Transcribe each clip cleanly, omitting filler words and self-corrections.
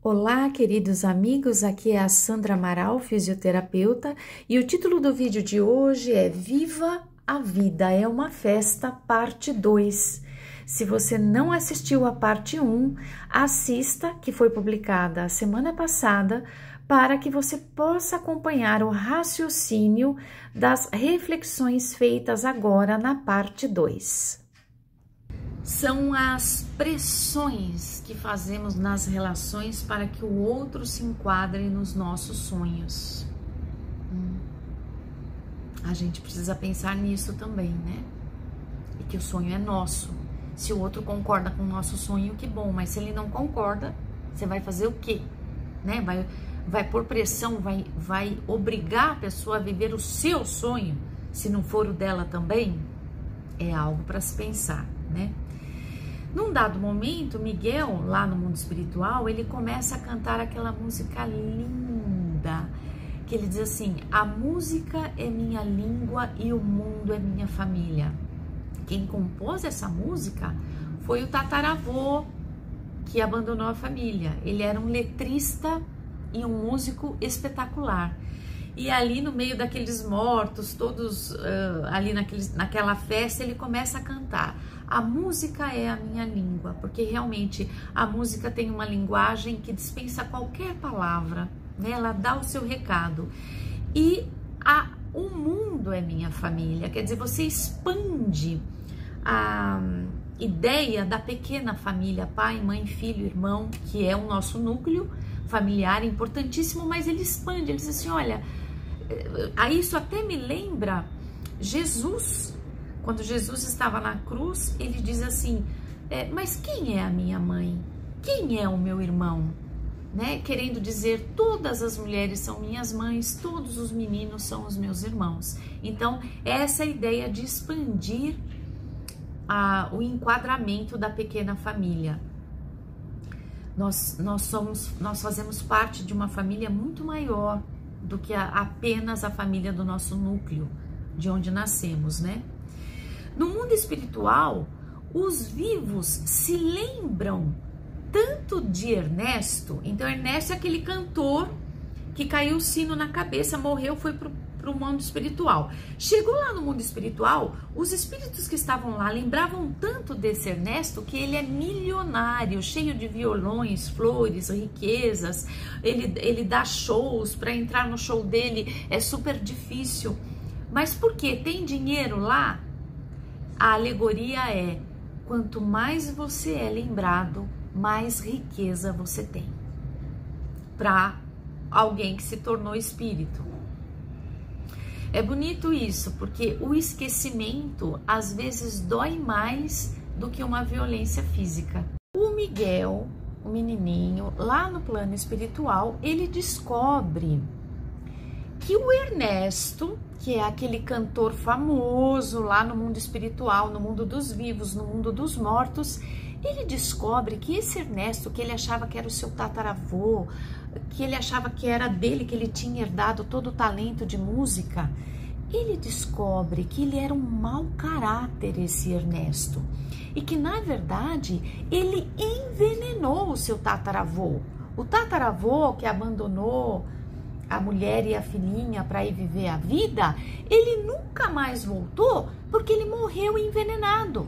Olá, queridos amigos, aqui é a Sandra Amaral, fisioterapeuta, e o título do vídeo de hoje é Viva a Vida é uma Festa, parte 2. Se você não assistiu a parte 1, assista, que foi publicada a semana passada, para que você possa acompanhar o raciocínio das reflexões feitas agora na parte 2. São as pressões que fazemos nas relações para que o outro se enquadre nos nossos sonhos. A gente precisa pensar nisso também, né? E que o sonho é nosso. Se o outro concorda com o nosso sonho, que bom, mas se ele não concorda, você vai fazer o quê? Né? Vai pôr pressão, vai obrigar a pessoa a viver o seu sonho, se não for o dela também? É algo para se pensar, né? Num dado momento, Miguel, lá no mundo espiritual, ele começa a cantar aquela música linda, que ele diz assim: a música é minha língua e o mundo é minha família. Quem compôs essa música foi o tataravô que abandonou a família. Ele era um letrista e um músico espetacular. E ali no meio daqueles mortos, todos ali naquela festa, ele começa a cantar. A música é a minha língua, porque realmente a música tem uma linguagem que dispensa qualquer palavra, né? Ela dá o seu recado. E o mundo é minha família, quer dizer, você expande a ideia da pequena família, pai, mãe, filho, irmão, que é o nosso núcleo familiar importantíssimo, mas ele expande, ele diz assim, olha, isso até me lembra Jesus. Quando Jesus estava na cruz, ele diz assim, mas quem é a minha mãe? Quem é o meu irmão? Né? Querendo dizer, todas as mulheres são minhas mães, todos os meninos são os meus irmãos. Então, essa é a ideia de expandir o enquadramento da pequena família. Nós fazemos parte de uma família muito maior do que apenas a família do nosso núcleo, de onde nascemos, né? No mundo espiritual, os vivos se lembram tanto de Ernesto. Então, Ernesto é aquele cantor que caiu o sino na cabeça, morreu, foi para o mundo espiritual. Chegou lá no mundo espiritual, os espíritos que estavam lá lembravam tanto desse Ernesto que ele é milionário, cheio de violões, flores, riquezas. Ele dá shows, para entrar no show dele é super difícil. Mas por quê? Tem dinheiro lá? A alegoria é, quanto mais você é lembrado, mais riqueza você tem. Para alguém que se tornou espírito. É bonito isso, porque o esquecimento às vezes dói mais do que uma violência física. O Miguel, o menininho, lá no plano espiritual, ele descobre que o Ernesto, que é aquele cantor famoso lá no mundo espiritual, no mundo dos vivos, no mundo dos mortos, ele descobre que esse Ernesto, que ele achava que era o seu tataravô, que ele achava que era dele, que ele tinha herdado todo o talento de música, ele descobre que ele era um mau caráter, esse Ernesto, e que na verdade ele envenenou o seu tataravô. O tataravô que abandonou a mulher e a filhinha para ir viver a vida, ele nunca mais voltou porque ele morreu envenenado.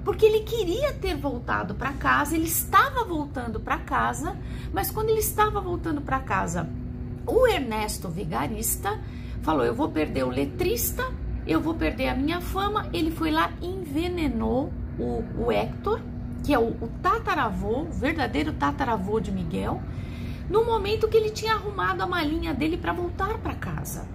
Porque ele queria ter voltado para casa, ele estava voltando para casa, mas quando ele estava voltando para casa, o Ernesto vigarista falou, eu vou perder o letrista, eu vou perder a minha fama. Ele foi lá e envenenou o Héctor, que é o tataravô, o verdadeiro tataravô de Miguel, no momento que ele tinha arrumado a malinha dele para voltar para casa.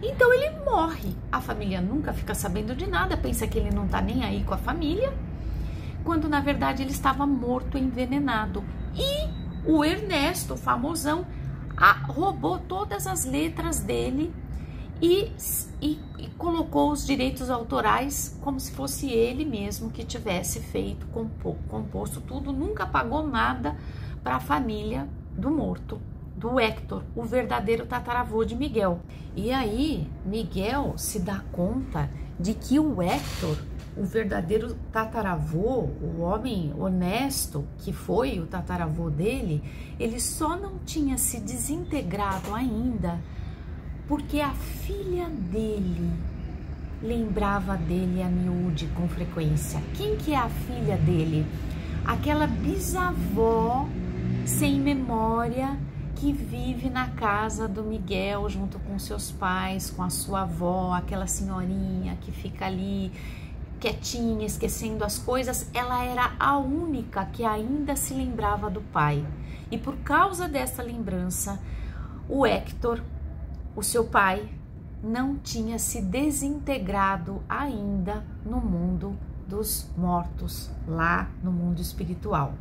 Então ele morre, a família nunca fica sabendo de nada, pensa que ele não tá nem aí com a família, quando na verdade ele estava morto, envenenado. E o Ernesto, famosão, roubou todas as letras dele e colocou os direitos autorais como se fosse ele mesmo que tivesse feito, composto tudo, nunca pagou nada para a família do morto, do Héctor, o verdadeiro tataravô de Miguel. E aí Miguel se dá conta de que o Héctor o verdadeiro tataravô, o homem honesto que foi o tataravô dele, ele só não tinha se desintegrado ainda porque a filha dele lembrava dele a miúde com frequência. Quem que é a filha dele? Aquela bisavó sem memória que vive na casa do Miguel junto com seus pais, com a sua avó, aquela senhorinha que fica ali quietinha, esquecendo as coisas. Ela era a única que ainda se lembrava do pai. E por causa dessa lembrança, o Hector, o seu pai, não tinha se desintegrado ainda no mundo dos mortos, lá no mundo espiritual.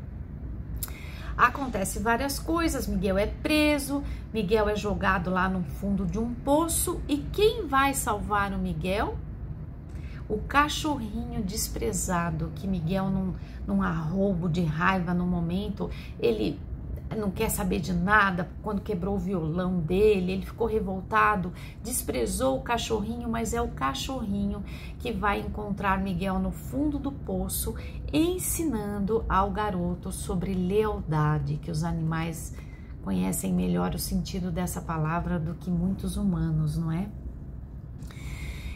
Acontece várias coisas, Miguel é preso, Miguel é jogado lá no fundo de um poço, e quem vai salvar o Miguel? O cachorrinho desprezado, que Miguel, num arroubo de raiva no momento, ele não quer saber de nada. Quando quebrou o violão dele, ele ficou revoltado, desprezou o cachorrinho, mas é o cachorrinho que vai encontrar Miguel no fundo do poço, ensinando ao garoto sobre lealdade, que os animais conhecem melhor o sentido dessa palavra do que muitos humanos, não é?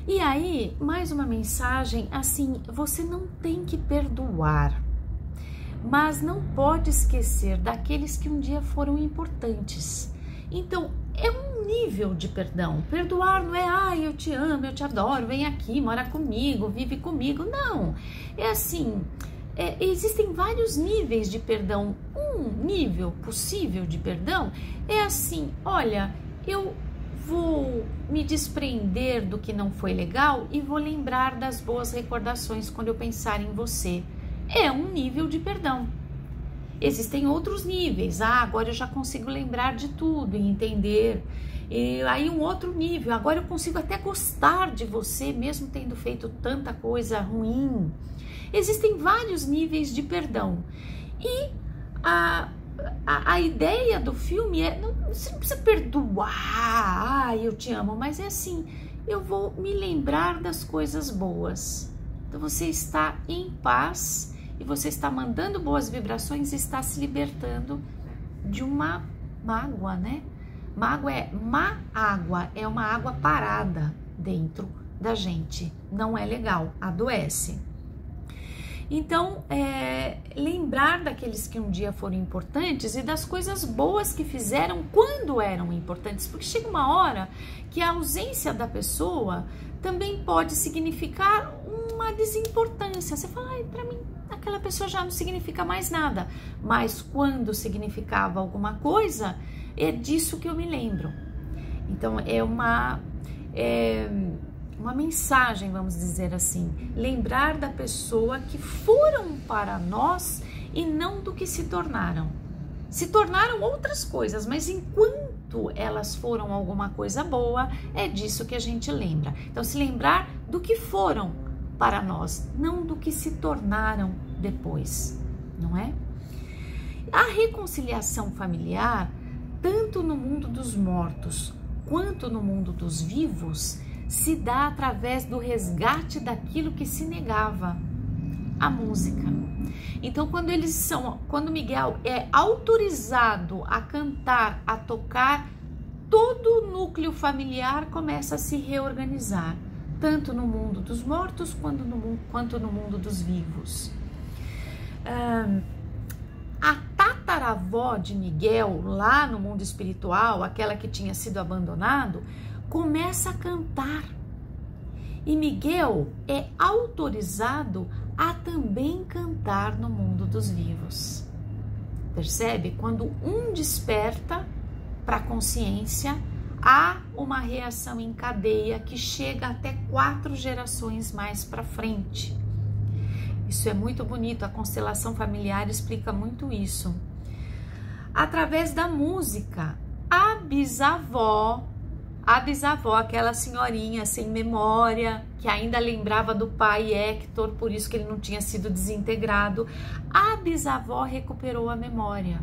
E aí, mais uma mensagem assim: você não tem que perdoar, mas não pode esquecer daqueles que um dia foram importantes. Então, é um nível de perdão. Perdoar não é, eu te amo, eu te adoro, vem aqui, mora comigo, vive comigo. Não, é assim, existem vários níveis de perdão. Um nível possível de perdão é assim: olha, eu vou me desprender do que não foi legal e vou lembrar das boas recordações quando eu pensar em você. É um nível de perdão. Existem outros níveis. Agora eu já consigo lembrar de tudo e entender. E aí um outro nível. Agora eu consigo até gostar de você, mesmo tendo feito tanta coisa ruim. Existem vários níveis de perdão. E a ideia do filme é, você não precisa perdoar, eu te amo, mas é assim, eu vou me lembrar das coisas boas. Então você está em paz e você está mandando boas vibrações e está se libertando de uma mágoa, né? Mágoa é má água, é uma água parada dentro da gente. Não é legal, adoece. Então, lembrar daqueles que um dia foram importantes e das coisas boas que fizeram quando eram importantes, porque chega uma hora que a ausência da pessoa também pode significar uma desimportância. Você fala, para mim, aquela pessoa já não significa mais nada, mas quando significava alguma coisa, é disso que eu me lembro. Então, é uma mensagem, vamos dizer assim, lembrar da pessoa que foram para nós e não do que se tornaram. Se tornaram outras coisas, mas enquanto elas foram alguma coisa boa, é disso que a gente lembra. Então, se lembrar do que foram para nós, não do que se tornaram depois, não é? A reconciliação familiar, tanto no mundo dos mortos quanto no mundo dos vivos, se dá através do resgate daquilo que se negava, a música. Então, quando Miguel é autorizado a cantar, a tocar, todo o núcleo familiar começa a se reorganizar, tanto no mundo dos mortos quanto no mundo dos vivos. A tataravó de Miguel, lá no mundo espiritual, aquela que tinha sido abandonado, começa a cantar. E Miguel é autorizado a também cantar no mundo dos vivos. Percebe? Quando um desperta para a consciência, há uma reação em cadeia que chega até 4 gerações mais para frente. Isso é muito bonito, a constelação familiar explica muito isso. Através da música, a bisavó, aquela senhorinha sem memória, que ainda lembrava do pai Hector, por isso que ele não tinha sido desintegrado, a bisavó recuperou a memória.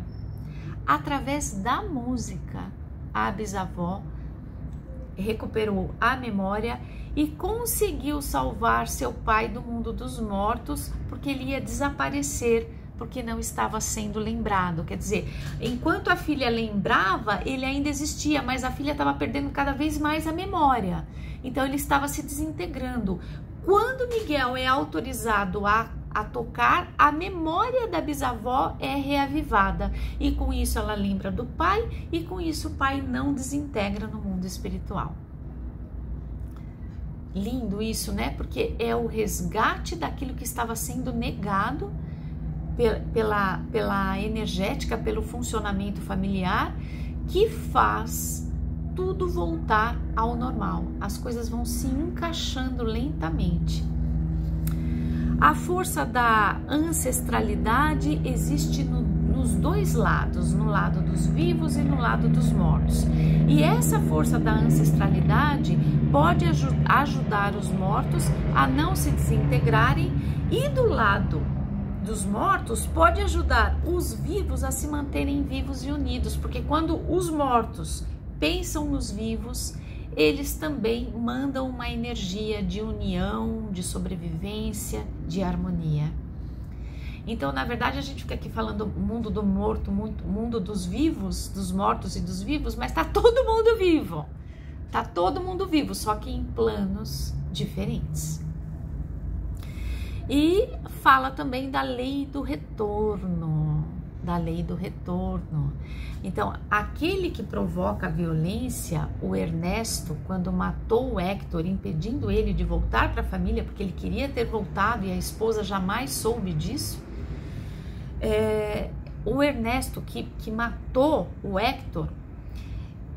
Através da música, a bisavó recuperou a memória e conseguiu salvar seu pai do mundo dos mortos, porque ele ia desaparecer, porque não estava sendo lembrado. Quer dizer, enquanto a filha lembrava, ele ainda existia, mas a filha estava perdendo cada vez mais a memória. Então ele estava se desintegrando. Quando Miguel é autorizado a tocar, a memória da bisavó é reavivada. E com isso ela lembra do pai, e com isso o pai não desintegra no mundo espiritual. Lindo isso, né? Porque é o resgate daquilo que estava sendo negado pela energética, pelo funcionamento familiar, que faz tudo voltar ao normal. As coisas vão se encaixando lentamente. A força da ancestralidade existe nos dois lados, no lado dos vivos e no lado dos mortos. E essa força da ancestralidade pode ajudar os mortos a não se desintegrarem, e do lado dos mortos pode ajudar os vivos a se manterem vivos e unidos, porque quando os mortos pensam nos vivos, eles também mandam uma energia de união, de sobrevivência, de harmonia. Então, na verdade, a gente fica aqui falando mundo do morto, mundo dos vivos, dos mortos e dos vivos, mas tá todo mundo vivo. Tá todo mundo vivo, só que em planos diferentes. E fala também da lei do retorno, Então, aquele que provoca a violência, o Ernesto, quando matou o Héctor, impedindo ele de voltar para a família, porque ele queria ter voltado e a esposa jamais soube disso, o Ernesto que matou o Héctor,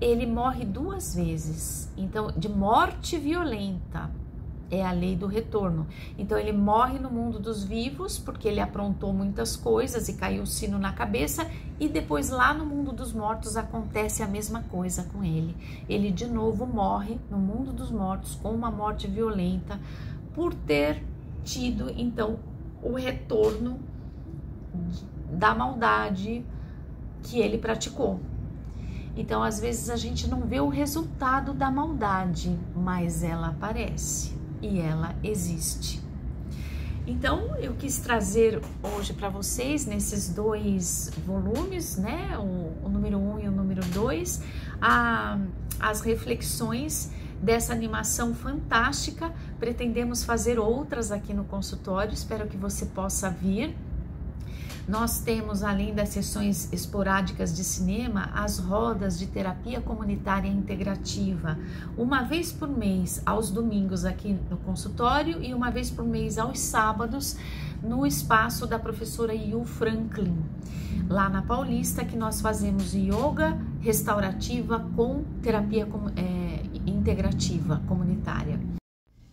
ele morre 2 vezes. Então, de morte violenta, é a lei do retorno. Então ele morre no mundo dos vivos porque ele aprontou muitas coisas e caiu o sino na cabeça, e depois lá no mundo dos mortos acontece a mesma coisa com ele. Ele de novo morre no mundo dos mortos com uma morte violenta por ter tido então o retorno da maldade que ele praticou. Então às vezes a gente não vê o resultado da maldade, mas ela aparece. E ela existe. Então, eu quis trazer hoje para vocês, nesses 2 volumes, né, o número 1 e o número 2, as reflexões dessa animação fantástica. Pretendemos fazer outras aqui no consultório, espero que você possa vir. Nós temos, além das sessões esporádicas de cinema, as rodas de terapia comunitária integrativa, uma vez por mês aos domingos aqui no consultório e uma vez por mês aos sábados no espaço da professora Yu Franklin, lá na Paulista, que nós fazemos yoga restaurativa com terapia integrativa comunitária.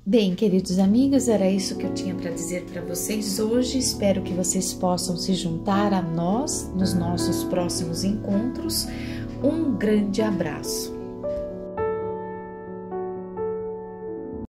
Bem, queridos amigos, era isso que eu tinha para dizer para vocês hoje. Espero que vocês possam se juntar a nós nos nossos próximos encontros. Um grande abraço.